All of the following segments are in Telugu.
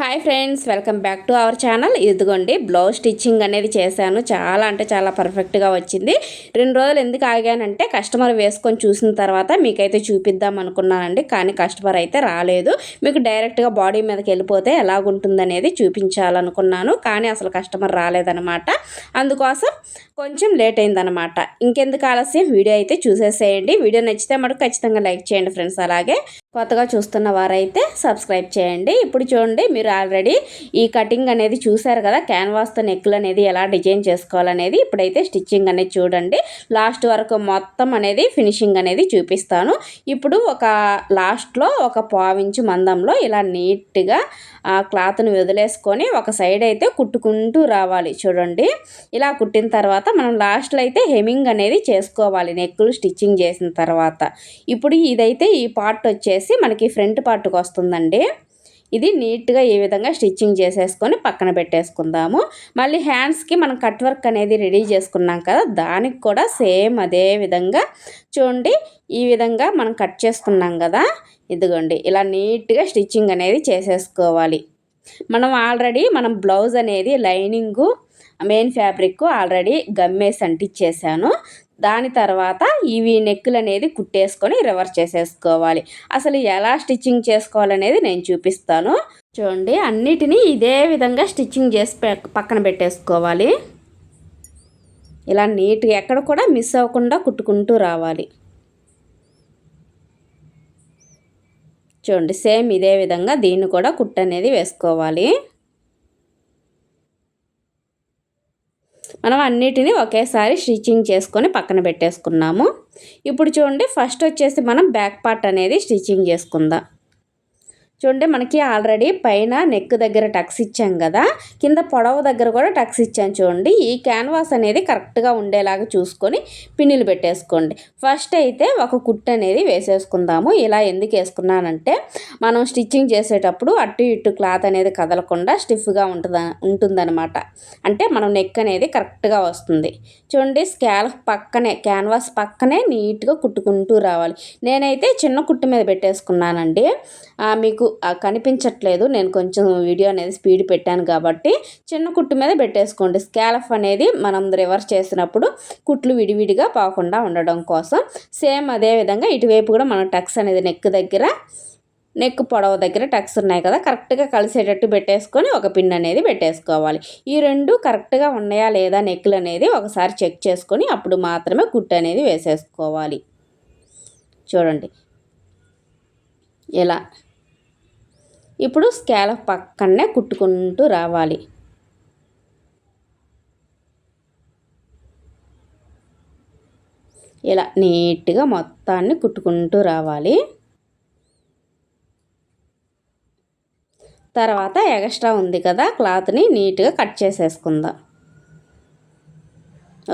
Hi friends, welcome back to our channel. ఇదిగోండి బ్లౌజ్ స్టిచ్చింగ్ అనేది చేశాను. చాలా అంటే చాలా పర్ఫెక్ట్గా వచ్చింది. 2 రోజులు ఎందుకు ఆగానంటే కస్టమర్ వేసుకొని చూసిన తర్వాత మీకైతే చూపిద్దాం అనుకున్నానండి. కానీ కస్టమర్ అయితే రాలేదు. మీకు డైరెక్ట్గా బాడీ మీదకి వెళ్ళిపోతే ఎలాగుంటుందనేది చూపించాలనుకున్నాను. కానీ అసలు కస్టమర్ రాలేదనమాట. అందుకోసం కొంచెం లేట్ అయిందనమాట. ఇంకెందుకు ఆలస్యం, వీడియో అయితే చూసేసేయండి. వీడియో నచ్చితే మటుకు ఖచ్చితంగా లైక్ చేయండి ఫ్రెండ్స్. అలాగే కొత్తగా చూస్తున్న వారైతే సబ్స్క్రైబ్ చేయండి. ఇప్పుడు చూడండి, మీరు ఆల్రెడీ ఈ కటింగ్ అనేది చూసారు కదా, క్యాన్వాస్తో నెక్కులు అనేది ఎలా డిజైన్ చేసుకోవాలనేది. ఇప్పుడైతే స్టిచ్చింగ్ అనేది చూడండి. లాస్ట్ వరకు మొత్తం అనేది ఫినిషింగ్ అనేది చూపిస్తాను. ఇప్పుడు ఒక లాస్ట్లో ఒక పావించు మందంలో ఇలా నీట్గా క్లాత్ని వదిలేసుకొని ఒక సైడ్ అయితే కుట్టుకుంటూ రావాలి. చూడండి, ఇలా కుట్టిన తర్వాత మనం లాస్ట్లో అయితే హెమ్మింగ్ అనేది చేసుకోవాలి నెక్కులు స్టిచ్చింగ్ చేసిన తర్వాత. ఇప్పుడు ఇదైతే ఈ పార్ట్ వచ్చేసి మనకి ఫ్రంట్ పార్ట్కి వస్తుందండి. ఇది నీట్గా ఈ విధంగా స్టిచ్చింగ్ చేసేసుకొని పక్కన పెట్టేసుకుందాము. మళ్ళీ హ్యాండ్స్కి మనం కట్ వర్క్ అనేది రెడీ చేసుకున్నాం కదా, దానికి కూడా సేమ్ అదే విధంగా చూడండి, ఈ విధంగా మనం కట్ చేసుకున్నాం కదా, ఇదిగోండి ఇలా నీట్గా స్టిచ్చింగ్ అనేది చేసేసుకోవాలి. మనం బ్లౌజ్ అనేది లైనింగు మెయిన్ ఫ్యాబ్రిక్ ఆల్రెడీ గమ్మేసి అంటించేసాను. దాని తర్వాత ఇవి నెక్కులు అనేది కుట్టేసుకొని రివర్స్ చేసేసుకోవాలి. అసలు ఎలా స్టిచ్చింగ్ చేసుకోవాలనేది నేను చూపిస్తాను. చూడండి, అన్నిటినీ ఇదే విధంగా స్టిచ్చింగ్ చేసి పక్కన పెట్టేసుకోవాలి. ఇలా నీట్గా ఎక్కడ కూడా మిస్ అవ్వకుండా కుట్టుకుంటూ రావాలి. చూడండి, సేమ్ ఇదే విధంగా దీన్ని కూడా కుట్టు అనేది వేసుకోవాలి. మనం అన్నిటినీ ఒకేసారి స్టిచ్చింగ్ చేసుకొని పక్కన పెట్టేసుకున్నాము. ఇప్పుడు చూడండి, ఫస్ట్ వచ్చేసి మనం బ్యాక్ పార్ట్ అనేది స్టిచ్చింగ్ చేసుకుందాం. చూడండి, మనకి ఆల్రెడీ పైన నెక్ దగ్గర టక్స్ ఇచ్చాం కదా, కింద పొడవు దగ్గర కూడా టక్స్ ఇచ్చాను. చూడండి, ఈ క్యాన్వాస్ అనేది కరెక్ట్గా ఉండేలాగా చూసుకొని పిన్నులు పెట్టేసుకోండి. ఫస్ట్ అయితే ఒక కుట్టు అనేది వేసేసుకుందాము. ఇలా ఎందుకు వేసుకున్నానంటే మనం స్టిచ్చింగ్ చేసేటప్పుడు అటు ఇటు క్లాత్ అనేది కదలకుండా స్టిఫ్గా ఉంటుందన్నమాట. అంటే మనం నెక్ అనేది కరెక్ట్గా వస్తుంది. చూడండి, స్కాల్ఫ్ పక్కనే క్యాన్వాస్ పక్కనే నీట్గా కుట్టుకుంటూ రావాలి. నేనైతే చిన్న కుట్టు మీద పెట్టేసుకున్నానండి. మీకు కనిపించట్లేదు, నేను కొంచెం వీడియో అనేది స్పీడ్ పెట్టాను కాబట్టి చిన్న కుట్టు మీద పెట్టేసుకోండి. స్కాలఫ్ అనేది మనం రివర్స్ చేసినప్పుడు కుట్లు విడివిడిగా పోకుండా ఉండడం కోసం. సేమ్ అదే విధంగా ఇటువైపు కూడా మనం టక్స్ అనేది నెక్ పొడవు దగ్గర టక్స్ ఉన్నాయి కదా, కరెక్ట్గా కలిసేటట్టు పెట్టేసుకొని ఒక పిన్ అనేది పెట్టేసుకోవాలి. ఈ రెండు కరెక్ట్గా ఉన్నాయా లేదా నెక్కులు అనేది ఒకసారి చెక్ చేసుకొని అప్పుడు మాత్రమే కుట్టు అనేది వేసేసుకోవాలి. చూడండి, ఇలా ఇప్పుడు స్కాలప్ పక్కనే కుట్టుకుంటూ రావాలి. ఇలా నీట్గా మొత్తాన్ని కుట్టుకుంటూ రావాలి. తర్వాత ఎక్స్ట్రా ఉంది కదా క్లాత్ని నీట్గా కట్ చేసేసుకుందాం.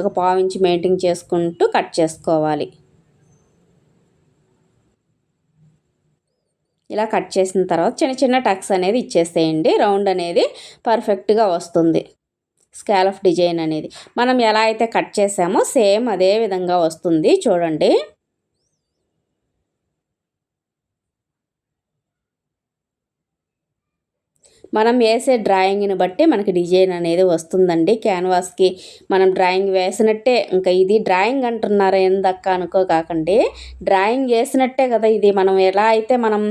ఒక పావించి మెయింటైన్ చేసుకుంటూ కట్ చేసుకోవాలి. ఇలా కట్ చేసిన తర్వాత చిన్న చిన్న టక్స్ అనేది ఇచ్చేసేయండి. రౌండ్ అనేది పర్ఫెక్ట్గా వస్తుంది. స్కాలఫ్ డిజైన్ అనేది మనం ఎలా అయితే కట్ చేసామో సేమ్ అదే విధంగా వస్తుంది. చూడండి, మనం వేసే డ్రాయింగ్ని బట్టి మనకి డిజైన్ అనేది వస్తుందండి. క్యాన్వాస్కి మనం డ్రాయింగ్ వేసినట్టే, ఇంకా ఇది డ్రాయింగ్ అంటున్నారా ఎందక్క అనుకోకండి, డ్రాయింగ్ వేసినట్టే కదా ఇది. మనం ఎలా అయితే మనం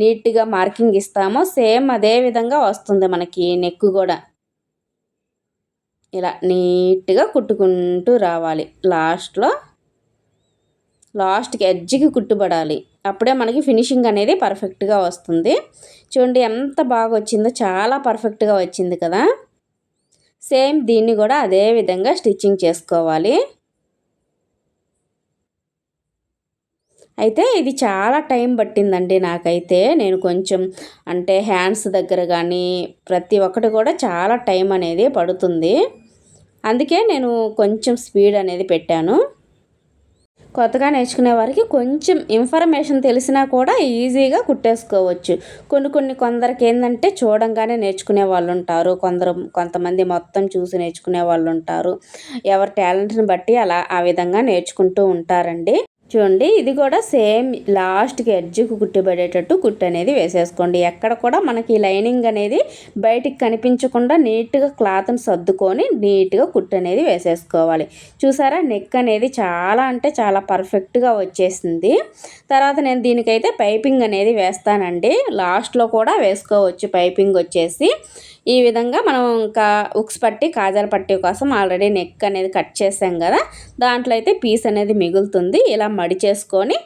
నీట్గా మార్కింగ్ ఇస్తామో సేమ్ అదే విధంగా వస్తుంది మనకి నెక్ కూడా. ఇలా నీట్గా కుట్టుకుంటూ రావాలి. లాస్ట్కి ఎడ్జ్కి కుట్టుబడాలి. అప్పుడే మనకి ఫినిషింగ్ అనేది పర్ఫెక్ట్గా వస్తుంది. చూడండి ఎంత బాగా వచ్చిందో, చాలా పర్ఫెక్ట్గా వచ్చింది కదా. సేమ్ దీన్ని కూడా అదే విధంగా స్టిచ్చింగ్ చేసుకోవాలి. అయితే ఇది చాలా టైం పట్టిందండి నాకైతే. నేను కొంచెం అంటే హ్యాండ్స్ దగ్గర కానీ ప్రతి ఒక్కటి కూడా చాలా టైం అనేది పడుతుంది. అందుకే నేను కొంచెం స్పీడ్ అనేది పెట్టాను. కొత్తగా నేర్చుకునే వారికి కొంచెం ఇన్ఫర్మేషన్ తెలిసినా కూడా ఈజీగా కుట్టేసుకోవచ్చు. కొందరికి ఏంటంటే చూడంగానే నేర్చుకునే వాళ్ళు ఉంటారు, కొంతమంది మొత్తం చూసి నేర్చుకునే వాళ్ళు ఉంటారు. ఎవరి టాలెంట్ని బట్టి ఆ విధంగా నేర్చుకుంటూ ఉంటారండి. చూడండి ఇది కూడా సేమ్ లాస్ట్కి ఎడ్జ్కి కుట్టుబడేటట్టు కుట్టు అనేది వేసేసుకోండి. ఎక్కడ కూడా మనకి లైనింగ్ అనేది బయటికి కనిపించకుండా నీట్గా క్లాత్ని సర్దుకొని నీట్గా కుట్టు అనేది వేసేసుకోవాలి. చూసారా నెక్ అనేది చాలా అంటే చాలా పర్ఫెక్ట్గా వచ్చేసింది. తర్వాత నేను దీనికైతే పైపింగ్ అనేది వేస్తానండి. లాస్ట్లో కూడా వేసుకోవచ్చు పైపింగ్ వచ్చేసి. ఈ విధంగా మనం ఇంకా ఉక్స్ పట్టి కాజాల పట్టి కోసం ఆల్రెడీ నెక్ అనేది కట్ చేసాం కదా, దాంట్లో అయితే పీస్ అనేది మిగులుతుంది. ఇలా మడి చేసుకొని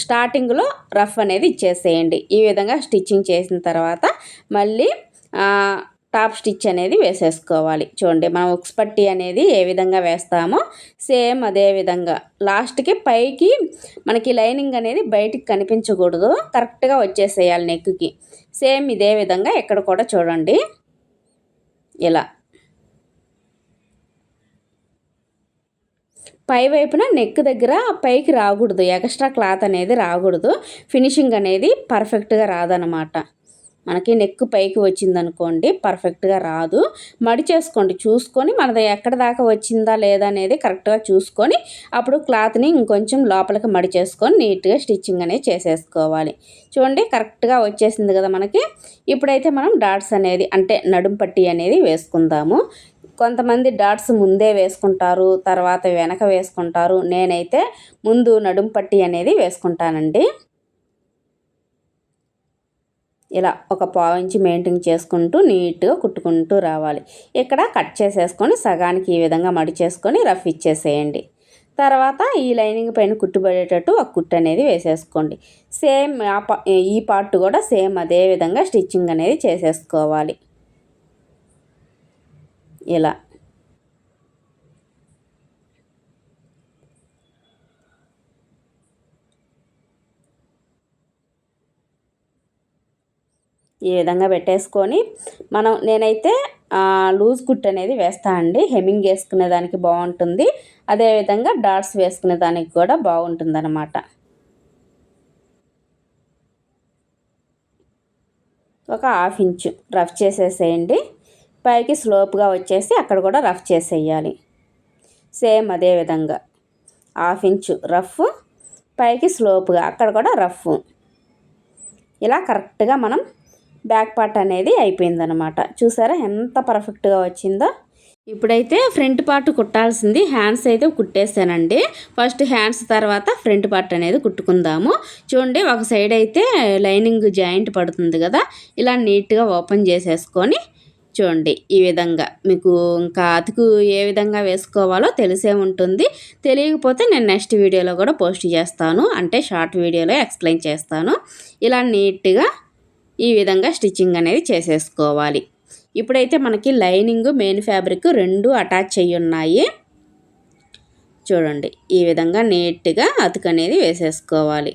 స్టార్టింగ్లో రఫ్ అనేది ఇచ్చేసేయండి. ఈ విధంగా స్టిచ్చింగ్ చేసిన తర్వాత మళ్ళీ టాప్ స్టిచ్ అనేది వేసేసుకోవాలి. చూడండి మనం ఉక్స్ పట్టి అనేది ఏ విధంగా వేస్తామో సేమ్ అదే విధంగా లాస్ట్కి పైకి మనకి లైనింగ్ అనేది బయటికి కనిపించకూడదు, కరెక్ట్గా వచ్చేసేయాలి నెక్కి. సేమ్ ఇదే విధంగా ఇక్కడ కూడా చూడండి ఇలా పై వైపున నెక్ దగ్గర పైకి రాకూడదు, ఎక్స్ట్రా క్లాత్ అనేది రాకూడదు. ఫినిషింగ్ అనేది పర్ఫెక్ట్గా రాదనమాట. మనకి నెక్ పైకి వచ్చిందనుకోండి పర్ఫెక్ట్గా రాదు. మడి చేసుకోండి, చూసుకొని మనది ఎక్కడ దాకా వచ్చిందా లేదా అనేది కరెక్ట్గా చూసుకొని అప్పుడు క్లాత్ని ఇంకొంచెం లోపలికి మడి చేసుకొని నీట్గా స్టిచ్చింగ్ అనేది చేసేసుకోవాలి. చూడండి కరెక్ట్గా వచ్చేసింది కదా మనకి. ఇప్పుడైతే మనం డాట్స్ అనేది అంటే నడుం పట్టి అనేది వేసుకుందాము. కొంతమంది డాట్స్ ముందే వేసుకుంటారు, తర్వాత వెనక వేసుకుంటారు. నేనైతే ముందు నడుం పట్టి అనేది వేసుకుంటానండి. ఇలా ఒక పావించి మెయింటైన్ చేసుకుంటూ నీట్గా కుట్టుకుంటూ రావాలి. ఇక్కడ కట్ చేసేసుకొని సగానికి ఈ విధంగా మడి చేసుకొని రఫ్ ఇచ్చేసేయండి. తర్వాత ఈ లైనింగ్ పైన కుట్టుబడేటట్టు ఒక కుట్టు అనేది వేసేసుకోండి. సేమ్ ఈ పార్ట్ కూడా సేమ్ అదే విధంగా స్టిచ్చింగ్ అనేది చేసేసుకోవాలి. ఇలా ఈ విధంగా పెట్టేసుకొని నేనైతే లూజ్ కుట్ అనేది వేస్తా అండి. హెమ్మింగ్ వేసుకునే దానికి బాగుంటుంది, అదేవిధంగా డాట్స్ వేసుకునే దానికి కూడా బాగుంటుంది అన్నమాట. ఒక 1/2 ఇంచు రఫ్ చేసేసేయండి. పైకి స్లోప్గా వచ్చేసి అక్కడ కూడా రఫ్ చేసేయాలి. సేమ్ అదే విధంగా 1/2 ఇంచు రఫ్, పైకి స్లోప్గా అక్కడ కూడా రఫ్. ఇలా కరెక్ట్గా మనం బ్యాక్ పార్ట్ అనేది అయిపోయిందనమాట. చూసారా ఎంత పర్ఫెక్ట్గా వచ్చిందో. ఇప్పుడైతే ఫ్రంట్ పార్ట్ కుట్టాల్సింది హ్యాండ్స్ అయితే కుట్టేసానండి. ఫస్ట్ హ్యాండ్స్ తర్వాత ఫ్రంట్ పార్ట్ అనేది కుట్టుకుందాము. చూడండి ఒక సైడ్ అయితే లైనింగ్ జాయింట్ పడుతుంది కదా, ఇలా నీట్గా ఓపెన్ చేసేసుకొని చూడండి ఈ విధంగా మీకు ఇంకా అతుకు ఏ విధంగా వేసుకోవాలో తెలిసే ఉంటుంది. తెలియకపోతే నేను నెక్స్ట్ వీడియోలో కూడా పోస్ట్ చేస్తాను, అంటే షార్ట్ వీడియోలో ఎక్స్ప్లెయిన్ చేస్తాను. ఇలా నీట్గా ఈ విధంగా స్టిచ్చింగ్ అనేది చేసేసుకోవాలి. ఇప్పుడైతే మనకి లైనింగ్ మెయిన్ ఫ్యాబ్రిక్ రెండు అటాచ్ అయ్యి ఉన్నాయి. చూడండి ఈ విధంగా నీట్గా అతుకు అనేది వేసేసుకోవాలి.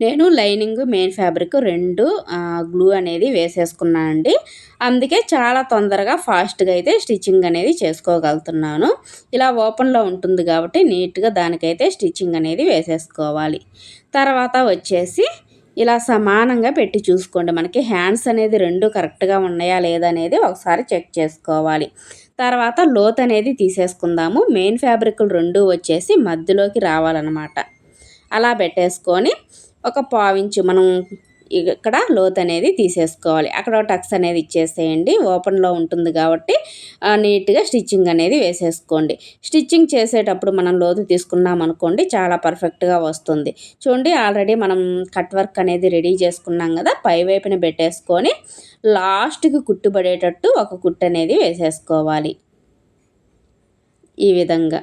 నేను లైనింగ్ మెయిన్ ఫ్యాబ్రిక్ రెండు గ్లూ అనేది వేసేసుకున్నానండి. అందుకే చాలా తొందరగా ఫాస్ట్గా అయితే స్టిచ్చింగ్ అనేది చేసుకోగలుగుతున్నాను. ఇలా ఓపెన్లో ఉంటుంది కాబట్టి నీట్గా దానికైతే స్టిచ్చింగ్ అనేది వేసేసుకోవాలి. తర్వాత వచ్చేసి ఇలా సమానంగా పెట్టి చూసుకోండి. మనకి హ్యాండ్స్ అనేది రెండు కరెక్ట్గా ఉన్నాయా లేదా అనేది ఒకసారి చెక్ చేసుకోవాలి. తర్వాత లోత్ అనేది తీసేసుకుందాము. మెయిన్ ఫ్యాబ్రిక్లు రెండు వచ్చేసి మధ్యలోకి రావాలన్నమాట. అలా పెట్టేసుకొని ఒక పావించు మనం ఇక్కడ లోత్ అనేది తీసేసుకోవాలి. అక్కడ టక్స్ అనేది ఇచ్చేసేయండి. ఓపెన్లో ఉంటుంది కాబట్టి నీట్గా స్టిచ్చింగ్ అనేది వేసేసుకోండి. స్టిచ్చింగ్ చేసేటప్పుడు మనం లోతు తీసుకున్నాం అనుకోండి చాలా పర్ఫెక్ట్గా వస్తుంది. చూడండి ఆల్రెడీ మనం కట్ వర్క్ అనేది రెడీ చేసుకున్నాం కదా, పై వైపున పెట్టేసుకొని లాస్ట్కి కుట్టుబడేటట్టు ఒక కుట్టు అనేది వేసేసుకోవాలి ఈ విధంగా.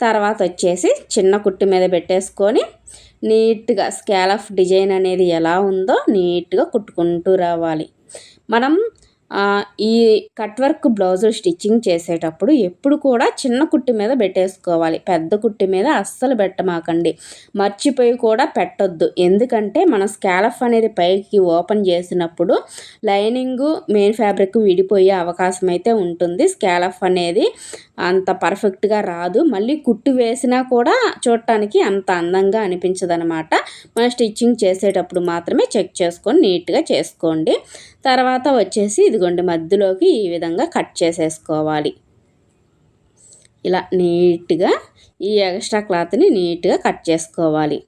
తర్వాత వచ్చేసి చిన్న కుట్టు మీద పెట్టేసుకొని నీట్గా స్కాలఫ్ డిజైన్ అనేది ఎలా ఉందో నీట్గా కుట్టుకుంటూ రావాలి. మనం ఈ కట్ వర్క్ బ్లౌజ్ స్టిచ్చింగ్ చేసేటప్పుడు ఎప్పుడు కూడా చిన్న కుట్టు మీద పెట్టేసుకోవాలి, పెద్ద కుట్టు మీద అస్సలు పెట్టమాకండి. మర్చిపోయి కూడా పెట్టొద్దు. ఎందుకంటే మన స్కాలఫ్ అనేది పైకి ఓపెన్ చేసినప్పుడు లైనింగు మెయిన్ ఫ్యాబ్రిక్ విడిపోయే అవకాశం అయితే ఉంటుంది. స్కాలఫ్ అనేది అంత పర్ఫెక్ట్గా రాదు. మళ్ళీ కుట్టు వేసినా కూడా చూడటానికి అంత అందంగా అనిపించదనమాట. మనం స్టిచ్చింగ్ చేసేటప్పుడు మాత్రమే చెక్ చేసుకొని నీట్గా చేసుకోండి. తర్వాత వచ్చేసి ఇదిగోండి మధ్యలోకి ఈ విధంగా కట్ చేసేసుకోవాలి. ఇలా నీట్గా ఈ ఎక్స్ట్రా క్లాత్ని నీట్గా కట్ చేసుకోవాలి.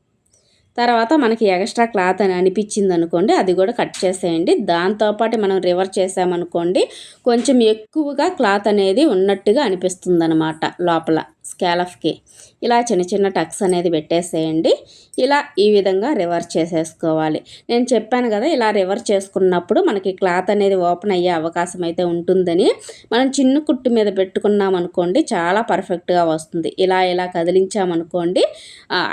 తర్వాత మనకి ఎక్స్ట్రా క్లాత్ అని అనిపించింది అనుకోండి, అది కూడా కట్ చేసేయండి. దాంతోపాటు మనం రివర్స్ చేసామనుకోండి, కొంచెం ఎక్కువగా క్లాత్ అనేది ఉన్నట్టుగా అనిపిస్తుంది అనమాట లోపల స్కాలఫ్కి. ఇలా చిన్న చిన్న టక్స్ అనేది పెట్టేసేయండి. ఇలా ఈ విధంగా రివర్స్ చేసేసుకోవాలి. నేను చెప్పాను కదా, ఇలా రివర్స్ చేసుకున్నప్పుడు మనకి క్లాత్ అనేది ఓపెన్ అయ్యే అవకాశం అయితే ఉంటుందని. మనం చిన్న కుట్టు మీద పెట్టుకున్నాం అనుకోండి, చాలా పర్ఫెక్ట్గా వస్తుంది. ఇలా ఇలా కదిలించామనుకోండి,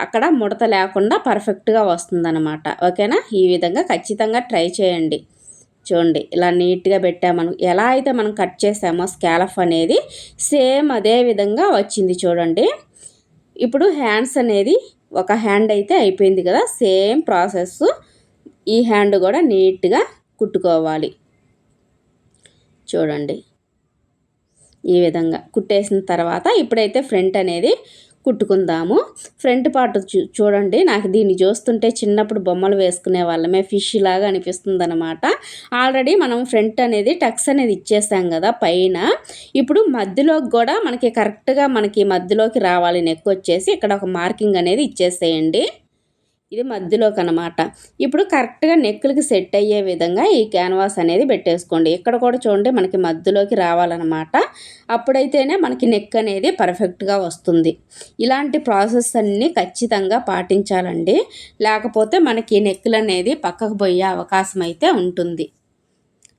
అక్కడ ముడత లేకుండా పర్ఫెక్ట్గా వస్తుందన్నమాట. ఓకేనా? ఈ విధంగా ఖచ్చితంగా ట్రై చేయండి. చూడండి, ఇలా నీట్గా పెట్టామను, ఎలా అయితే మనం కట్ చేసామో స్కాలఫ్ అనేది సేమ్ అదే విధంగా వచ్చింది చూడండి. ఇప్పుడు హ్యాండ్స్ అనేది ఒక హ్యాండ్ అయితే అయిపోయింది కదా, సేమ్ ప్రాసెస్ ఈ హ్యాండ్ కూడా నీట్గా కుట్టుకోవాలి. చూడండి, ఈ విధంగా కుట్టేసిన తర్వాత ఇప్పుడైతే ఫ్రంట్ అనేది కుట్టుకుందాము. ఫ్రంట్ పార్ట్ చూడండి, నాకు దీన్ని చూస్తుంటే చిన్నప్పుడు బొమ్మలు వేసుకునే వాళ్ళమే ఫిష్ లాగా అనిపిస్తుంది అనమాట. ఆల్రెడీ మనం ఫ్రంట్ అనేది టక్స్ అనేది ఇచ్చేసాం కదా పైన. ఇప్పుడు మధ్యలోకి కూడా మనకి కరెక్ట్గా మనకి మధ్యలోకి రావాలి. నెక్ వచ్చేసి ఇక్కడ ఒక మార్కింగ్ అనేది ఇచ్చేసేయండి. ఇది మధ్యలోకి అనమాట. ఇప్పుడు కరెక్ట్గా నెక్కులకి సెట్ అయ్యే విధంగా ఈ క్యాన్వాస్ అనేది పెట్టేసుకోండి. ఇక్కడ కూడా చూడండి మనకి మధ్యలోకి రావాలన్నమాట. అప్పుడైతేనే మనకి నెక్ అనేది పర్ఫెక్ట్గా వస్తుంది. ఇలాంటి ప్రాసెస్ అన్నీ ఖచ్చితంగా పాటించాలండి. లేకపోతే మనకి నెక్కులు అనేది పక్కకు పోయే అవకాశం అయితే ఉంటుంది.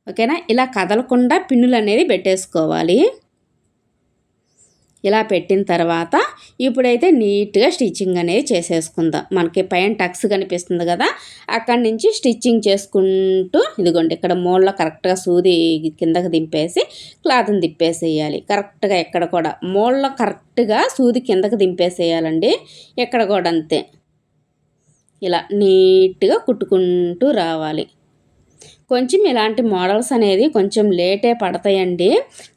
ఓకేనా? ఇలా కదలకుండా పిన్నులు అనేది పెట్టేసుకోవాలి. ఇలా పెట్టిన తర్వాత ఇప్పుడైతే నీట్గా స్టిచ్చింగ్ అనేది చేసేసుకుందాం. మనకి పైన టక్స్ కనిపిస్తుంది కదా, అక్కడి నుంచి స్టిచ్చింగ్ చేసుకుంటూ ఇదిగోండి ఇక్కడ మూలలో కరెక్ట్గా సూది కిందకి దింపేసి క్లాత్ని తిప్పేసేయాలి. కరెక్ట్గా ఎక్కడ కూడా మూలలో కరెక్ట్గా సూది కిందకి దింపేసేయాలండి. ఎక్కడ కూడా అంతే. ఇలా నీట్గా కుట్టుకుంటూ రావాలి. కొంచెం ఇలాంటి మోడల్స్ అనేది కొంచెం లేటే పడతాయండి,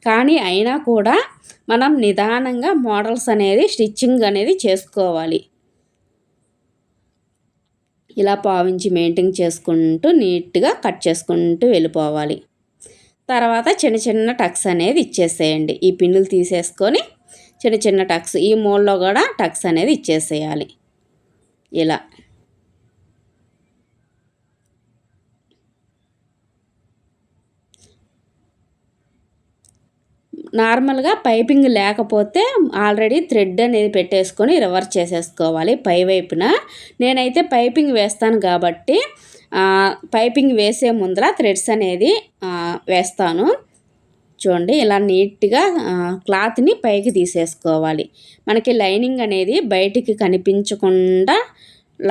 కానీ అయినా కూడా మనం నిదానంగా మోడల్స్ అనేది స్టిచ్చింగ్ అనేది చేసుకోవాలి. ఇలా పావించి మెయింటైన్ చేసుకుంటూ నీట్గా కట్ చేసుకుంటూ వెళ్ళిపోవాలి. తర్వాత చిన్న చిన్న టక్స్ అనేది ఇచ్చేసేయండి. ఈ పిన్నులు తీసేసుకొని చిన్న చిన్న టక్స్ ఈ మూలలో కూడా టక్స్ అనేది ఇచ్చేసేయాలి. ఇలా నార్మల్గా పైపింగ్ లేకపోతే ఆల్రెడీ థ్రెడ్ అనేది పెట్టేసుకొని రివర్స్ చేసేసుకోవాలి పై వైపున. నేనైతే పైపింగ్ వేస్తాను కాబట్టి పైపింగ్ వేసే ముందర థ్రెడ్స్ అనేది వేస్తాను. చూడండి, ఇలా నీట్గా క్లాత్ని పైకి తీసేసుకోవాలి. మనకి లైనింగ్ అనేది బయటికి కనిపించకుండా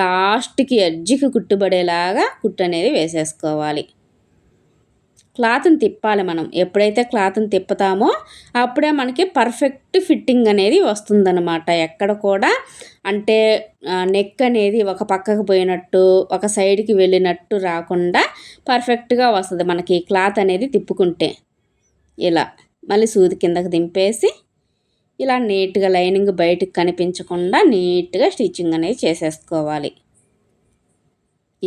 లాస్ట్కి ఎడ్జ్కి కుట్టుబడేలాగా కుట్టు అనేది వేసేసుకోవాలి. క్లాత్ని తిప్పాలి. మనం ఎప్పుడైతే క్లాత్ని తిప్పుతామో అప్పుడే మనకి పర్ఫెక్ట్ ఫిట్టింగ్ అనేది వస్తుందన్నమాట. ఎక్కడ కూడా అంటే నెక్ అనేది ఒక పక్కకు పోయినట్టు ఒక సైడ్కి వెళ్ళినట్టు రాకుండా పర్ఫెక్ట్గా వస్తుంది మనకి క్లాత్ అనేది తిప్పుకుంటే. ఇలా మళ్ళీ సూది కిందకి దింపేసి ఇలా నీట్గా లైనింగ్ బయటకు కనిపించకుండా నీట్గా స్టిచ్చింగ్ అనేది చేసేసుకోవాలి.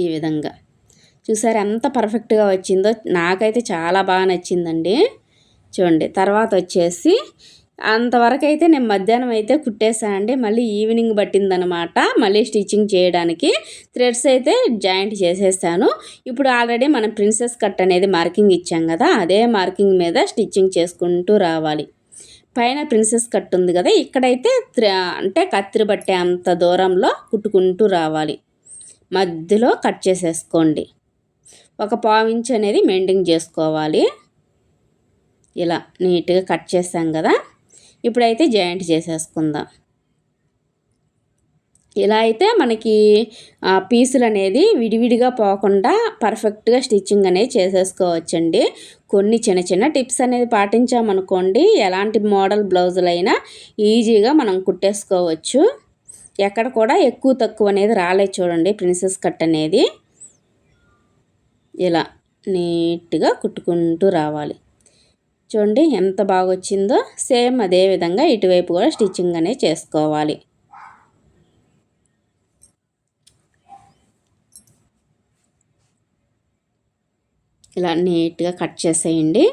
ఈ విధంగా చూసారు ఎంత పర్ఫెక్ట్గా వచ్చిందో. నాకైతే చాలా బాగా నచ్చిందండి. చూడండి, తర్వాత వచ్చేసి అంతవరకు అయితే నేను మధ్యాహ్నం అయితే కుట్టేశానండి. మళ్ళీ ఈవినింగ్ పట్టిందనమాట మళ్ళీ స్టిచ్చింగ్ చేయడానికి. థ్రెడ్స్ అయితే జాయింట్ చేసేసాను. ఇప్పుడు ఆల్రెడీ మనం ప్రిన్సెస్ కట్ అనేది మార్కింగ్ ఇచ్చాం కదా, అదే మార్కింగ్ మీద స్టిచ్చింగ్ చేసుకుంటూ రావాలి. పైన ప్రిన్సెస్ కట్ ఉంది కదా, ఇక్కడైతే అంటే కత్తిరి బట్టే అంత దూరంలో కుట్టుకుంటూ రావాలి. మధ్యలో కట్ చేసేసుకోండి. ఒక పావించ్ అనేది మెయింటైన్ చేసుకోవాలి. ఇలా నీట్గా కట్ చేసాం కదా, ఇప్పుడైతే జాయింట్ చేసేసుకుందాం. ఇలా అయితే మనకి పీసులు అనేది విడివిడిగా పోకుండా పర్ఫెక్ట్గా స్టిచ్చింగ్ అనేది చేసేసుకోవచ్చండి. కొన్ని చిన్న చిన్న టిప్స్ అనేది పాటించామనుకోండి, ఎలాంటి మోడల్ బ్లౌజులైనా ఈజీగా మనం కుట్టేసుకోవచ్చు. ఎక్కడ కూడా ఎక్కువ తక్కువ అనేది రాలేదు. చూడండి, ప్రిన్సెస్ కట్ అనేది ఇలా నీట్గా కుట్టుకుంటూ రావాలి. చూడండి ఎంత బాగా వచ్చిందో. సేమ్ అదే విధంగా ఇటువైపు కూడా స్టిచ్చింగ్ అనేది చేసుకోవాలి. ఇలా నీట్గా కట్ చేసేయండి.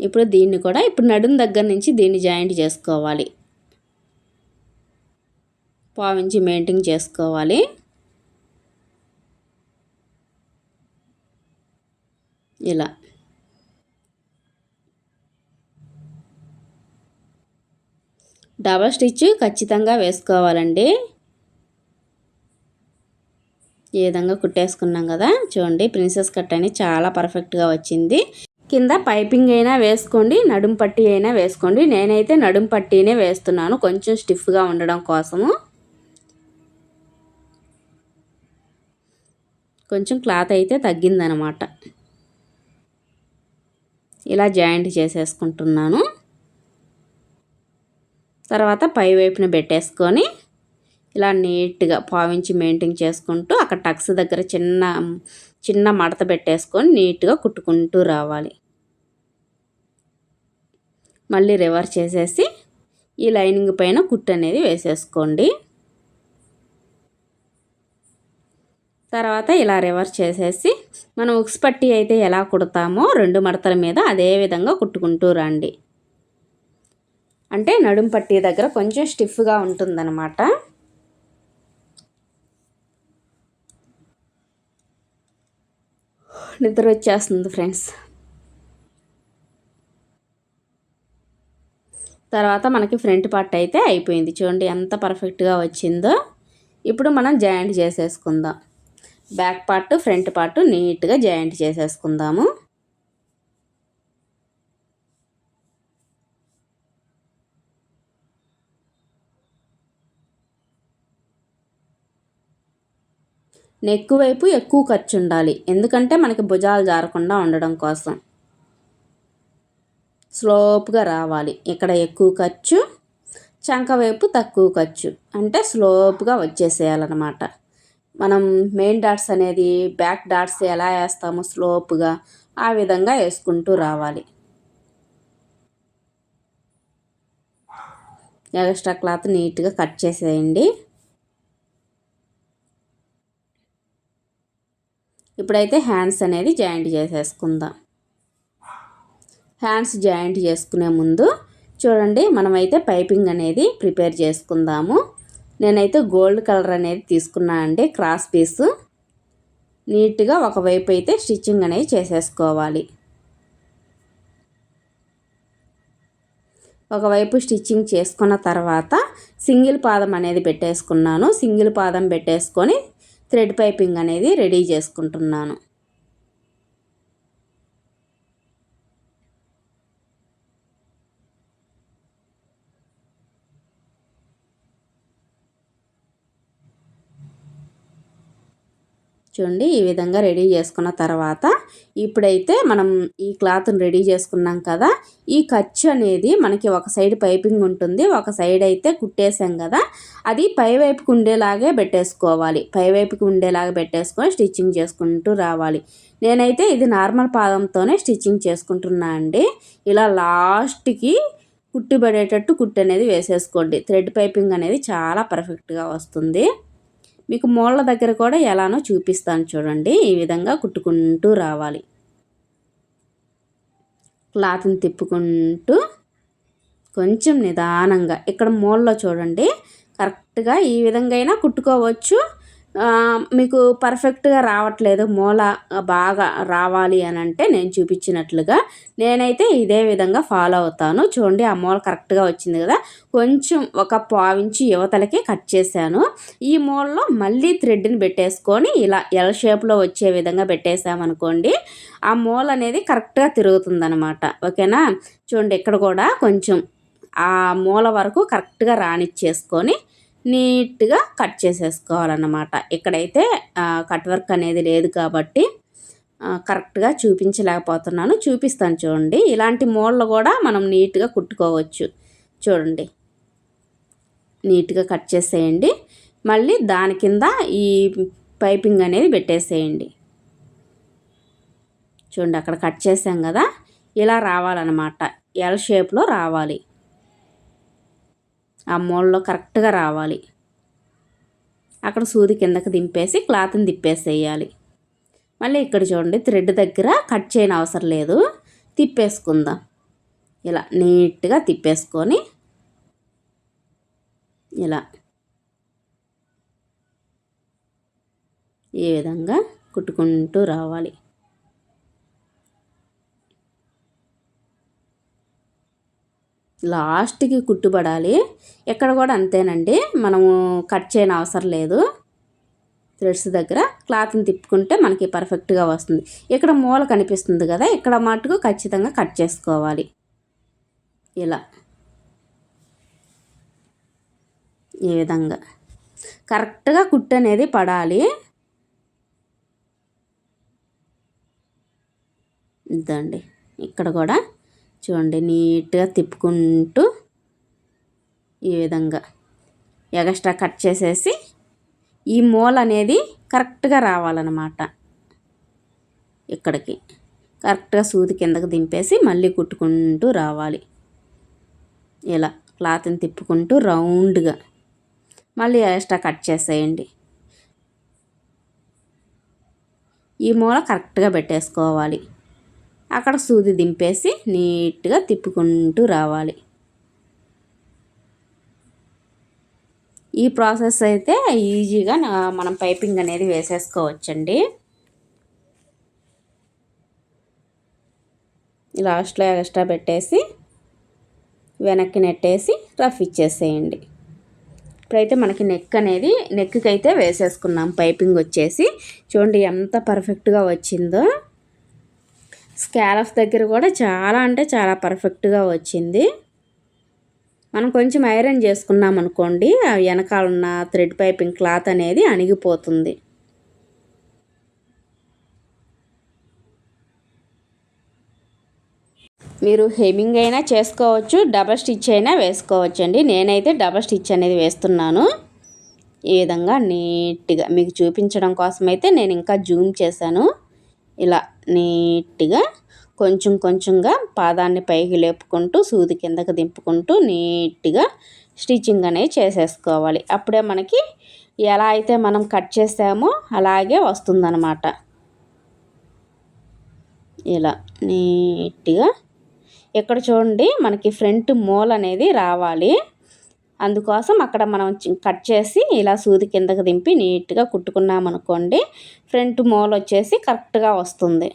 ఇప్పుడు దీన్ని కూడా ఇప్పుడు నడుం దగ్గర నుంచి దీన్ని జాయింట్ చేసుకోవాలి. పావించి మెయింటైన్ చేసుకోవాలి. ఇలా డబల్ స్టిచ్ ఖచ్చితంగా వేసుకోవాలండి. ఈ విధంగా కుట్టేసుకున్నాం కదా, చూడండి ప్రిన్సెస్ కట్ అని చాలా పర్ఫెక్ట్గా వచ్చింది. కింద పైపింగ్ అయినా వేసుకోండి, నడుం పట్టీ అయినా వేసుకోండి. నేనైతే నడుం పట్టీనే వేస్తున్నాను కొంచెం స్టిఫ్గా ఉండడం కోసము. కొంచెం క్లాత్ అయితే తగ్గిందనమాట. ఇలా జాయింట్ చేసేసుకుంటున్నాను. తర్వాత పై వైపున పెట్టేసుకొని ఇలా నీట్గా పావించి మెయింటైన్ చేసుకుంటూ అక్కడ టక్స్ దగ్గర చిన్న మడత పెట్టేసుకొని నీట్గా కుట్టుకుంటూ రావాలి. మళ్ళీ రివర్స్ చేసేసి ఈ లైనింగ్ పైన కుట్టు అనేది వేసేసుకోండి. తర్వాత ఇలా రివర్స్ చేసేసి మనం ఉక్స్ పట్టీ అయితే ఎలా కుడతామో 2 మడతల మీద అదే విధంగా కుట్టుకుంటూ రండి. అంటే నడుం పట్టీ దగ్గర కొంచెం స్టిఫ్గా ఉంటుందన్నమాట. నిద్ర వచ్చేస్తుంది ఫ్రెండ్స్. తర్వాత మనకి ఫ్రంట్ పార్ట్ అయితే అయిపోయింది. చూడండి ఎంత పర్ఫెక్ట్గా వచ్చిందో. ఇప్పుడు మనం జాయింట్ చేసేసుకుందాం. బ్యాక్ పార్ట్ ఫ్రంట్ పార్ట్ నీట్గా జాయింట్ చేసేసుకుందాము. నెక్ వైపు ఎక్కువ ఖర్చు ఉండాలి, ఎందుకంటే మనకి భుజాలు జారకుండా ఉండడం కోసం. స్లోప్గా రావాలి. ఇక్కడ ఎక్కువ ఖర్చు, చంక వైపు తక్కువ ఖర్చు, అంటే స్లోప్గా వచ్చేసేయాలన్నమాట. మనం మెయిన్ డాట్స్ అనేది బ్యాక్ డాట్స్ ఎలా వేస్తామో స్లోప్గా ఆ విధంగా వేసుకుంటూ రావాలి. ఎక్స్ట్రా క్లాత్ నీట్గా కట్ చేసేయండి. ఇప్పుడైతే హ్యాండ్స్ అనేది జాయింట్ చేసేసుకుందాం. హ్యాండ్స్ జాయింట్ చేసుకునే ముందు చూడండి మనమైతే పైపింగ్ అనేది ప్రిపేర్ చేసుకుందాము. నేనైతే గోల్డ్ కలర్ అనేది తీసుకున్నా అండి, క్రాస్ పీస్. నీట్గా ఒకవైపు అయితే స్టిచ్చింగ్ అనేది చేసేసుకోవాలి. ఒకవైపు స్టిచ్చింగ్ చేసుకున్న తర్వాత సింగిల్ పాదం అనేది పెట్టేసుకున్నాను. సింగిల్ పాదం పెట్టేసుకొని థ్రెడ్ పైపింగ్ అనేది రెడీ చేసుకుంటున్నాను. చూడండి ఈ విధంగా రెడీ చేసుకున్న తర్వాత ఇప్పుడైతే మనం ఈ క్లాత్ని రెడీ చేసుకున్నాం కదా, ఈ ఖర్చు అనేది మనకి ఒక సైడ్ పైపింగ్ ఉంటుంది, ఒక సైడ్ అయితే కుట్టేసాం కదా, అది పైవైపుకి ఉండేలాగే పెట్టేసుకోవాలి. పైవైపుకి ఉండేలాగా పెట్టేసుకొని స్టిచ్చింగ్ చేసుకుంటూ రావాలి. నేనైతే ఇది నార్మల్ పాదంతోనే స్టిచ్చింగ్ చేసుకుంటున్నా అండి. ఇలా లాస్ట్కి కుట్టుబడేటట్టు కుట్టు అనేది వేసేసుకోండి. థ్రెడ్ పైపింగ్ అనేది చాలా పర్ఫెక్ట్గా వస్తుంది. మీకు మోళ్ళ దగ్గర కూడా ఎలానో చూపిస్తాను చూడండి. ఈ విధంగా కుట్టుకుంటూ రావాలి. క్లాత్ని తిప్పుకుంటూ కొంచెం నిదానంగా ఇక్కడ మోళ్ళలో చూడండి కరెక్ట్గా ఈ విధంగా అయినా కుట్టుకోవచ్చు. మీకు పర్ఫెక్ట్గా రావట్లేదు, మూల బాగా రావాలి అని అంటే నేను చూపించినట్లుగా నేనైతే ఇదే విధంగా ఫాలో అవుతాను. చూడండి ఆ మూల కరెక్ట్గా వచ్చింది కదా, కొంచెం ఒక పావించి యువతలకి కట్ చేశాను. ఈ మూలలో మళ్ళీ థ్రెడ్ని పెట్టేసుకొని ఇలా ఎల్ షేప్లో వచ్చే విధంగా పెట్టేసామనుకోండి, ఆ మూల అనేది కరెక్ట్గా తిరుగుతుందనమాట. ఓకేనా. చూడండి ఇక్కడ కూడా కొంచెం ఆ మూల వరకు కరెక్ట్గా రానిచ్చేసుకొని నీట్గా కట్ చేసేసుకోవాలన్నమాట. ఇక్కడైతే కట్ వర్క్ అనేది లేదు కాబట్టి కరెక్ట్గా చూపించలేకపోతున్నాను, చూపిస్తాను చూడండి. ఇలాంటి మోడల్ కూడా మనం నీట్గా కుట్టుకోవచ్చు. చూడండి నీట్గా కట్ చేసేయండి. మళ్ళీ దాని కింద ఈ పైపింగ్ అనేది పెట్టేసేయండి. చూడండి అక్కడ కట్ చేసాం కదా, ఇలా రావాలన్నమాట. ఎల్ షేప్లో రావాలి, ఆ మూలలో కరెక్ట్గా రావాలి. అక్కడ సూది కిందకి దింపేసి క్లాత్ని తిప్పేసేయాలి. మళ్ళీ ఇక్కడ చూడండి థ్రెడ్ దగ్గర కట్ చేయని అవసరం లేదు, తిప్పేసుకుందాం. ఇలా నీట్గా తిప్పేసుకొని ఇలా ఈ విధంగా కుట్టుకుంటూ రావాలి. లాస్ట్కి కుట్టుబడాలి. ఎక్కడ కూడా అంతేనండి, మనము కట్ చేయని అవసరం లేదు. థ్రెడ్స్ దగ్గర క్లాత్ని తిప్పుకుంటే మనకి పర్ఫెక్ట్గా వస్తుంది. ఇక్కడ మూల కనిపిస్తుంది కదా, ఇక్కడ మటుకు ఖచ్చితంగా కట్ చేసుకోవాలి. ఇలా ఈ విధంగా కరెక్ట్గా కుట్టు అనేది పడాలి. ఇదండి, ఇక్కడ కూడా చూడండి నీట్గా తిప్పుకుంటూ ఈ విధంగా ఎగస్ట్రా కట్ చేసేసి ఈ మూల అనేది కరెక్ట్గా రావాలన్నమాట. ఇక్కడికి కరెక్ట్గా సూది కిందకు దింపేసి మళ్ళీ కుట్టుకుంటూ రావాలి. ఇలా క్లాత్ని తిప్పుకుంటూ రౌండ్గా మళ్ళీ ఎక్స్ట్రా కట్ చేసేయండి. ఈ మూల కరెక్ట్గా పెట్టేసుకోవాలి. అక్కడ సూది దింపేసి నీట్గా తిప్పుకుంటూ రావాలి. ఈ ప్రాసెస్ అయితే ఈజీగా మనం పైపింగ్ అనేది వేసేసుకోవచ్చండి. లాస్ట్లో ఎక్స్ట్రా పెట్టేసి వెనక్కి నెట్టేసి రఫ్ ఇచ్చేసేయండి. ఇప్పుడైతే మనకి నెక్కి అయితే వేసేసుకున్నాం. పైపింగ్ వచ్చేసి చూడండి ఎంత పర్ఫెక్ట్గా వచ్చిందో. స్కాలఫ్ దగ్గర కూడా చాలా అంటే చాలా పర్ఫెక్ట్గా వచ్చింది. మనం కొంచెం ఐరన్ చేసుకున్నాం అనుకోండి, ఆ వెనకాల ఉన్న థ్రెడ్ పైపింగ్ క్లాత్ అనేది అణిగిపోతుంది. మీరు హెమ్మింగ్ అయినా చేసుకోవచ్చు, డబల్ స్టిచ్ అయినా వేసుకోవచ్చు అండి. నేనైతే డబల్ స్టిచ్ అనేది వేస్తున్నాను. ఈ విధంగా నీట్గా మీకు చూపించడం కోసమైతే నేను ఇంకా జూమ్ చేశాను. ఇలా నీట్గా కొంచెం కొంచెంగా పాదాన్ని పైకి లేపుకుంటూ సూది కిందకి దింపుకుంటూ నీట్గా స్టిచ్చింగ్ అనేది చేసేసుకోవాలి. అప్పుడే మనకి ఎలా అయితే మనం కట్ చేసామో అలాగే వస్తుందన్నమాట. ఇలా నీట్గా ఇక్కడ చూడండి మనకి ఫ్రంట్ మూల అనేది రావాలి. అందుకోసం అక్కడ మనం కట్ చేసి ఇలా సూది కిందకి దింపి నీట్గా కుట్టుకున్నామనుకోండి, ఫ్రంట్ మూల వచ్చేసి కరెక్ట్గా వస్తుంది.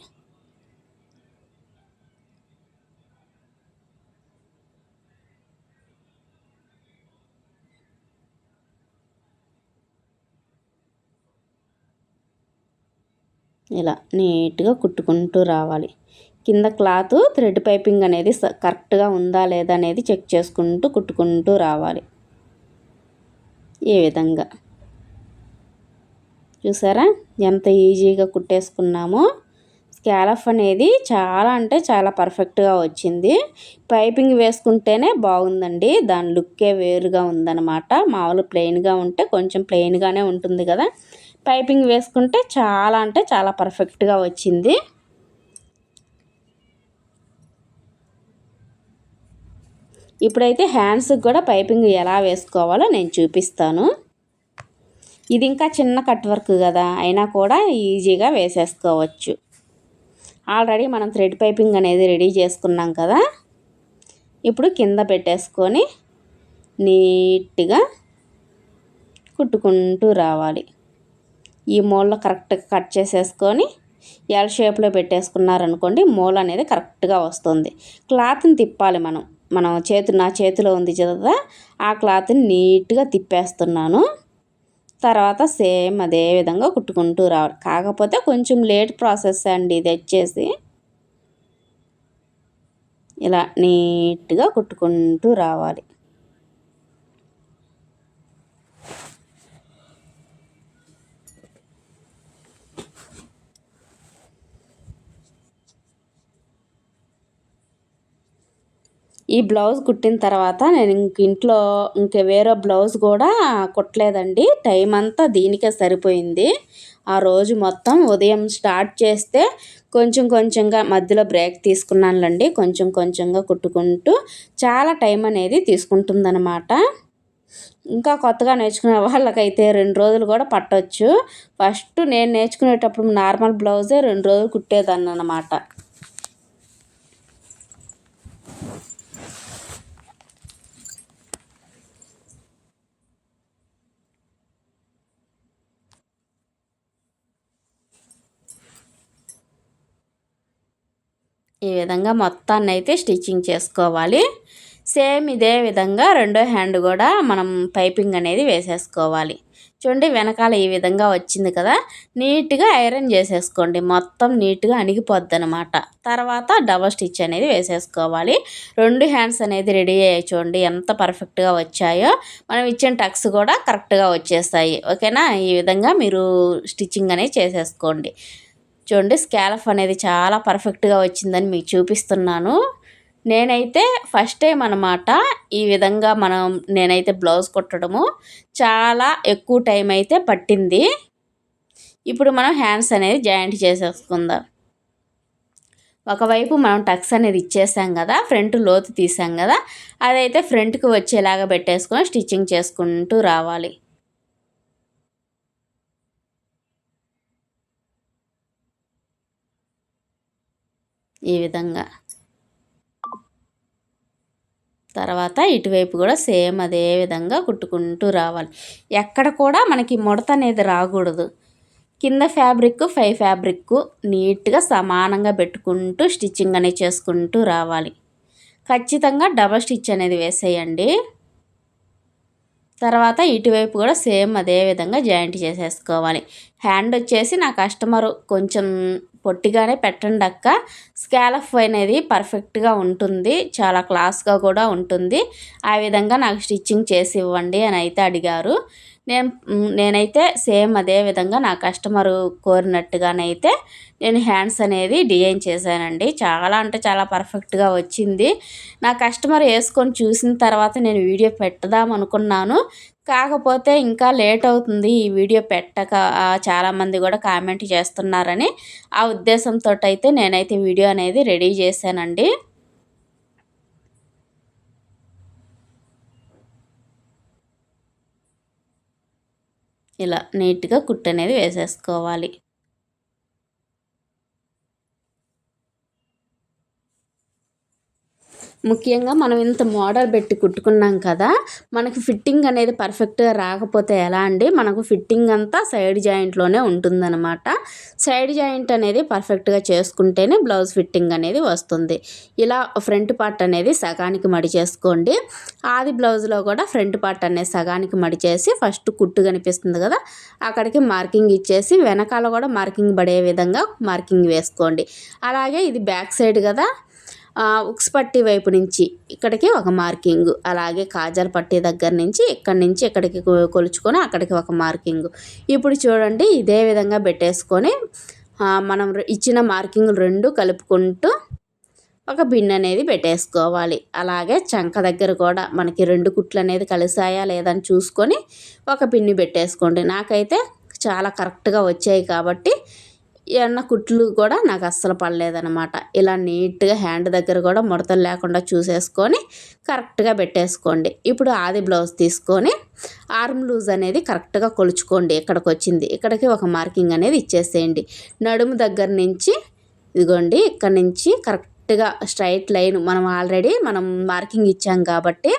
ఇలా నీట్గా కుట్టుకుంటూ రావాలి. కింద క్లాత్ థ్రెడ్ పైపింగ్ అనేది కరెక్ట్గా ఉందా లేదా అనేది చెక్ చేసుకుంటూ కుట్టుకుంటూ రావాలి. ఈ విధంగా చూసారా ఎంత ఈజీగా కుట్టేసుకున్నామో. స్కాలఫ్ అనేది చాలా అంటే చాలా పర్ఫెక్ట్గా వచ్చింది. పైపింగ్ వేసుకుంటేనే బాగుందండి, దాని లుక్కే వేరుగా ఉందన్నమాట. మామూలు ప్లెయిన్గా ఉంటే కొంచెం ప్లెయిన్గానే ఉంటుంది కదా, పైపింగ్ వేసుకుంటే చాలా అంటే చాలా పర్ఫెక్ట్గా వచ్చింది. ఇప్పుడైతే హ్యాండ్స్కి కూడా పైపింగ్ ఎలా వేసుకోవాలో నేను చూపిస్తాను. ఇది ఇంకా చిన్న కట్ వర్క్ కదా, అయినా కూడా ఈజీగా వేసేసుకోవచ్చు. ఆల్రెడీ మనం థ్రెడ్ పైపింగ్ అనేది రెడీ చేసుకున్నాం కదా. ఇప్పుడు కింద పెట్టేసుకొని నీట్గా కుట్టుకుంటూ రావాలి. ఈ మూలలో కరెక్ట్గా కట్ చేసేసుకొని ఎల్ షేప్లో పెట్టేసుకున్నారనుకోండి, మూల అనేది కరెక్ట్గా వస్తుంది. క్లాత్ని తిప్పాలి మనం. నా చేతిలో ఉంది కదా, ఆ క్లాత్ని నీట్గా తిప్పేస్తున్నాను. తర్వాత సేమ్ అదే విధంగా కుట్టుకుంటూ రావాలి. కాకపోతే కొంచెం లేట్ ప్రాసెస్ అండి ఇది వచ్చేసి. ఇలా నీట్గా కుట్టుకుంటూ రావాలి. ఈ బ్లౌజ్ కుట్టిన తర్వాత నేను ఇంట్లో వేరే బ్లౌజ్ కూడా కుట్టలేదండి. టైం అంతా దీనికే సరిపోయింది. ఆ రోజు మొత్తం ఉదయం స్టార్ట్ చేస్తే కొంచెం కొంచెంగా మధ్యలో బ్రేక్ తీసుకున్నానులేండి. కొంచెం కొంచెంగా కుట్టుకుంటూ చాలా టైం అనేది తీసుకుంటుందన్నమాట. ఇంకా కొత్తగా నేర్చుకునే వాళ్ళకైతే 2 రోజులు కూడా పట్టవచ్చు. ఫస్ట్ నేను నేర్చుకునేటప్పుడు నార్మల్ బ్లౌజే 2 రోజులు కుట్టేదాన్ని అన్నమాట. ఈ విధంగా మొత్తాన్ని అయితే స్టిచ్చింగ్ చేసుకోవాలి. సేమ్ ఇదే విధంగా రెండో హ్యాండ్ కూడా మనం పైపింగ్ అనేది వేసేసుకోవాలి. చూడండి వెనకాల ఈ విధంగా వచ్చింది కదా, నీట్గా ఐరన్ చేసేసుకోండి. మొత్తం నీట్గా అణిగిపోద్ది అనమాట. తర్వాత డబల్ స్టిచ్ అనేది వేసేసుకోవాలి. రెండు హ్యాండ్స్ అనేది రెడీ అయ్యాయి. చూడండి ఎంత పర్ఫెక్ట్గా వచ్చాయో. మనం ఇచ్చిన టక్స్ కూడా కరెక్ట్గా వచ్చేస్తాయి. ఓకేనా, ఈ విధంగా మీరు స్టిచ్చింగ్ అనేది చేసేసుకోండి. చూడండి స్కాలఫ్ అనేది చాలా పర్ఫెక్ట్గా వచ్చిందని మీకు చూపిస్తున్నాను. నేనైతే ఫస్ట్ టైం అనమాట ఈ విధంగా నేనైతే బ్లౌజ్ కుట్టడము. చాలా ఎక్కువ టైం అయితే పట్టింది. ఇప్పుడు మనం హ్యాండ్స్ అనేది జాయింట్ చేసేసుకుందాం. ఒకవైపు మనం టక్స్ అనేది ఇచ్చేసాం కదా, ఫ్రంట్ లోతు తీసాం కదా, అదైతే ఫ్రంట్కి వచ్చేలాగా పెట్టేసుకొని స్టిచ్చింగ్ చేసుకుంటూ రావాలి. ఈ విధంగా తర్వాత ఇటువైపు కూడా సేమ్ అదే విధంగా కుట్టుకుంటూ రావాలి. ఎక్కడ కూడా మనకి ముడత అనేది రాకూడదు. కింద ఫ్యాబ్రిక్ పై ఫ్యాబ్రిక్ నీట్గా సమానంగా పెట్టుకుంటూ స్టిచ్చింగ్ అనేది చేసుకుంటూ రావాలి. ఖచ్చితంగా డబల్ స్టిచ్ అనేది వేసేయండి. తర్వాత ఇటువైపు కూడా సేమ్ అదే విధంగా జాయింట్ చేసేసుకోవాలి. హ్యాండ్ వచ్చేసి నా కస్టమరు కొంచెం పొట్టిగానే పెట్టండి అక్క, స్కాలఫ్ అనేది పర్ఫెక్ట్గా ఉంటుంది, చాలా క్లాస్గా కూడా ఉంటుంది, ఆ విధంగా నాకు స్టిచ్చింగ్ చేసి ఇవ్వండి అని అయితే అడిగారు. నేనైతే సేమ్ అదే విధంగా నా కస్టమరు కోరినట్టుగానైతే నేను హ్యాండ్స్ అనేది డిజైన్ చేశానండి. చాలా అంటే చాలా పర్ఫెక్ట్గా వచ్చింది. నా కస్టమర్ వేసుకొని చూసిన తర్వాత నేను వీడియో పెడదాం అనుకున్నాను. కాకపోతే ఇంకా లేట్ అవుతుంది ఈ వీడియో పెట్టక, చాలామంది కూడా కామెంట్ చేస్తున్నారని ఆ ఉద్దేశంతో అయితే నేనైతే వీడియో అనేది రెడీ చేశానండి. ఇలా నీట్గా కుట్టు అనేది వేసేసుకోవాలి. ముఖ్యంగా మనం ఇంత మోడల్ పెట్టి కుట్టుకున్నాం కదా, మనకి ఫిట్టింగ్ అనేది పర్ఫెక్ట్గా రాకపోతే ఎలా అండి, మనకు ఫిట్టింగ్ అంతా సైడ్ జాయింట్లోనే ఉంటుందన్నమాట. సైడ్ జాయింట్ అనేది పర్ఫెక్ట్గా చేసుకుంటేనే బ్లౌజ్ ఫిట్టింగ్ అనేది వస్తుంది. ఇలా ఫ్రంట్ పార్ట్ అనేది సగానికి మడి చేసుకోండి. ఆది బ్లౌజ్లో కూడా ఫ్రంట్ పార్ట్ అనేది సగానికి మడి చేసి ఫస్ట్ కుట్టు కనిపిస్తుంది కదా, అక్కడికి మార్కింగ్ ఇచ్చేసి వెనకాల కూడా మార్కింగ్ పడే విధంగా మార్కింగ్ వేసుకోండి. అలాగే ఇది బ్యాక్ సైడ్ కదా, ఉక్స్ పట్టీ వైపు నుంచి ఇక్కడికి ఒక మార్కింగ్, అలాగే కాజల్ పట్టీ దగ్గర నుంచి ఇక్కడి నుంచి ఇక్కడికి కొలుచుకొని అక్కడికి ఒక మార్కింగ్. ఇప్పుడు చూడండి ఇదే విధంగా పెట్టేసుకొని మనం ఇచ్చిన మార్కింగ్ రెండు కలుపుకుంటూ ఒక బిన్ అనేది పెట్టేసుకోవాలి. అలాగే చంక దగ్గర కూడా మనకి రెండు కుట్లు అనేది కలిసాయా లేదని చూసుకొని ఒక పిన్ని పెట్టేసుకోండి. నాకైతే చాలా కరెక్ట్గా వచ్చాయి కాబట్టి ఏమన్నా కుట్లు కూడా నాకు అస్సలు పడలేదన్నమాట. ఇలా నీట్గా హ్యాండ్ దగ్గర కూడా ముడతలు లేకుండా చూసేసుకొని కరెక్ట్గా పెట్టేసుకోండి. ఇప్పుడు ఆది బ్లౌజ్ తీసుకొని ఆర్మ్ లూజ్ అనేది కరెక్ట్గా కొలుచుకోండి. ఇక్కడికి వచ్చింది, ఇక్కడికి ఒక మార్కింగ్ అనేది ఇచ్చేసేయండి. నడుము దగ్గర నుంచి ఇదిగోండి ఇక్కడ నుంచి కరెక్ట్గా స్ట్రైట్ లైన్ మనం ఆల్రెడీ మార్కింగ్ ఇచ్చాం కాబట్టి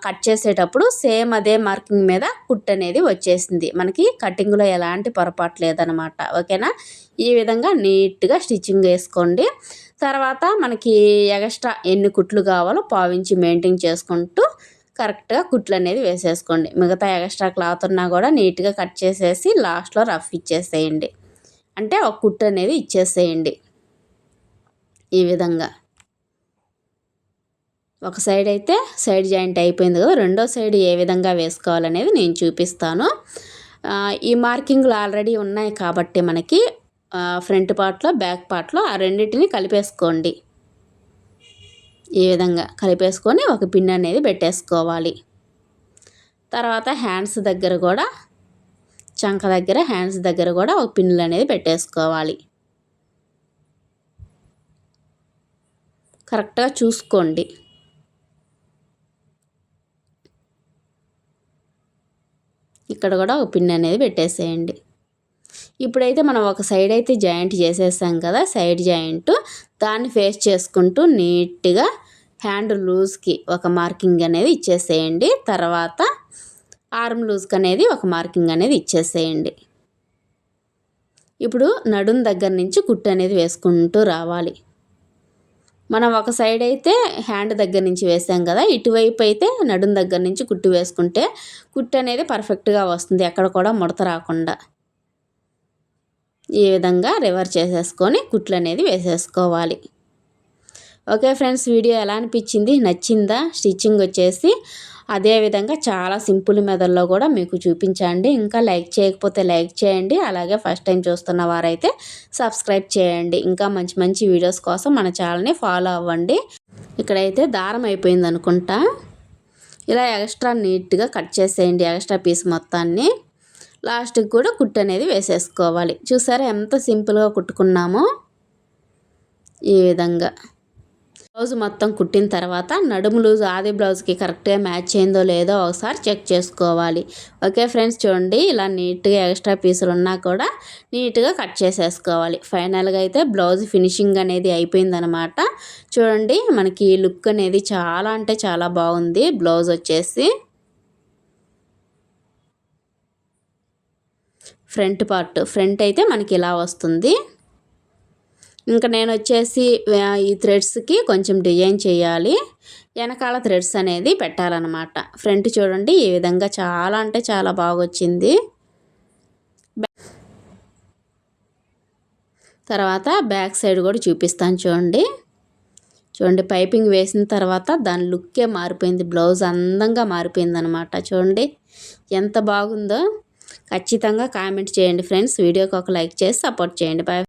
కట్ చేసేటప్పుడు సేమ్ అదే మార్కింగ్ మీద కుట్ అనేది వచ్చేసింది. మనకి కటింగ్లో ఎలాంటి పొరపాటు లేదనమాట. ఓకేనా, ఈ విధంగా నీట్గా స్టిచ్చింగ్ వేసుకోండి. తర్వాత మనకి ఎక్స్ట్రా ఎన్ని కుట్లు కావాలో పావించి మెయింటైన్ చేసుకుంటూ కరెక్ట్గా కుట్లు అనేది వేసేసుకోండి. మిగతా ఎక్స్ట్రా క్లాత్ ఉన్నా కూడా నీట్గా కట్ చేసేసి లాస్ట్లో రఫ్ ఇచ్చేసేయండి. అంటే ఒక కుట్టు అనేది ఇచ్చేసేయండి. ఈ విధంగా ఒక సైడ్ అయితే సైడ్ జాయింట్ అయిపోయింది కదా, రెండో సైడ్ ఏ విధంగా వేసుకోవాలనేది నేను చూపిస్తాను. ఈ మార్కింగ్లు ఆల్రెడీ ఉన్నాయి కాబట్టి మనకి ఫ్రంట్ పార్ట్లో బ్యాక్ పార్ట్లో ఆ రెండింటిని కలిపేసుకోండి. ఈ విధంగా కలిపేసుకొని ఒక పిన్ అనేది పెట్టేసుకోవాలి. తర్వాత హ్యాండ్స్ దగ్గర కూడా చంక దగ్గర హ్యాండ్స్ దగ్గర కూడా ఒక పిన్నులు అనేది పెట్టేసుకోవాలి. కరెక్ట్గా చూసుకోండి. ఇక్కడ కూడా ఒక పిన్ అనేది పెట్టేసేయండి. ఇప్పుడైతే మనం ఒక సైడ్ అయితే జాయింట్ చేసేసాం కదా, సైడ్ జాయింట్ దాన్ని ఫేస్ చేసుకుంటూ నీట్గా హ్యాండ్ లూజ్కి ఒక మార్కింగ్ అనేది ఇచ్చేసేయండి. తర్వాత ఆర్మ్ లూజ్కి అనేది ఒక మార్కింగ్ అనేది ఇచ్చేసేయండి. ఇప్పుడు నడుం దగ్గర నుంచి కుట్టు అనేది వేసుకుంటూ రావాలి. మనం ఒక సైడ్ అయితే హ్యాండ్ దగ్గర నుంచి వేసాం కదా, ఇటువైపు అయితే నడుం దగ్గర నుంచి కుట్టు వేసుకుంటే కుట్టు అనేది పర్ఫెక్ట్గా వస్తుంది, ఎక్కడ కూడా ముడత రాకుండా. ఈ విధంగా రివర్స్ చేసేసుకొని కుట్లు అనేది వేసేసుకోవాలి. ఓకే ఫ్రెండ్స్, వీడియో ఎలా అనిపించింది, నచ్చిందా? స్టిచ్చింగ్ వచ్చేసి అదేవిధంగా చాలా సింపుల్ మెథడ్లో కూడా మీకు చూపించండి. ఇంకా లైక్ చేయకపోతే లైక్ చేయండి, అలాగే ఫస్ట్ టైం చూస్తున్న వారైతే సబ్స్క్రైబ్ చేయండి. ఇంకా మంచి మంచి వీడియోస్ కోసం మన ఛానల్ని ఫాలో అవ్వండి. ఇక్కడైతే దారం అయిపోయింది అనుకుంటా, ఇలా ఎక్స్ట్రా నీట్గా కట్ చేసేయండి ఎక్స్ట్రా పీస్ మొత్తాన్ని. లాస్ట్కి కూడా కుట్టు అనేది వేసేసుకోవాలి. చూసారా ఎంత సింపుల్గా కుట్టుకున్నామో. ఈ విధంగా బ్లౌజ్ మొత్తం కుట్టిన తర్వాత నడుము లూజ్ ఆది బ్లౌజ్కి కరెక్ట్గా మ్యాచ్ అయిందో లేదో ఒకసారి చెక్ చేసుకోవాలి. ఓకే ఫ్రెండ్స్, చూడండి ఇలా నీట్గా ఎక్స్ట్రా పీసులు ఉన్నా కూడా నీట్గా కట్ చేసేసుకోవాలి. ఫైనల్గా అయితే బ్లౌజ్ ఫినిషింగ్ అనేది అయిపోయిందనమాట. చూడండి మనకి లుక్ అనేది చాలా అంటే చాలా బాగుంది. బ్లౌజ్ వచ్చేసి ఫ్రంట్ అయితే మనకి ఇలా వస్తుంది. ఇంకా నేను వచ్చేసి ఈ థ్రెడ్స్కి కొంచెం డిజైన్ చేయాలి, వెనకాల థ్రెడ్స్ అనేది పెట్టాలన్నమాట. ఫ్రంట్ చూడండి ఈ విధంగా చాలా అంటే చాలా బాగా వచ్చింది. తర్వాత బ్యాక్ సైడ్ కూడా చూపిస్తాను చూడండి. పైపింగ్ వేసిన తర్వాత దాని లుక్కే మారిపోయింది, బ్లౌజ్ అందంగా మారిపోయింది అనమాట. చూడండి ఎంత బాగుందో. ఖచ్చితంగా కామెంట్ చేయండి ఫ్రెండ్స్. వీడియోకి ఒక లైక్ చేసి సపోర్ట్ చేయండి. బాయ్.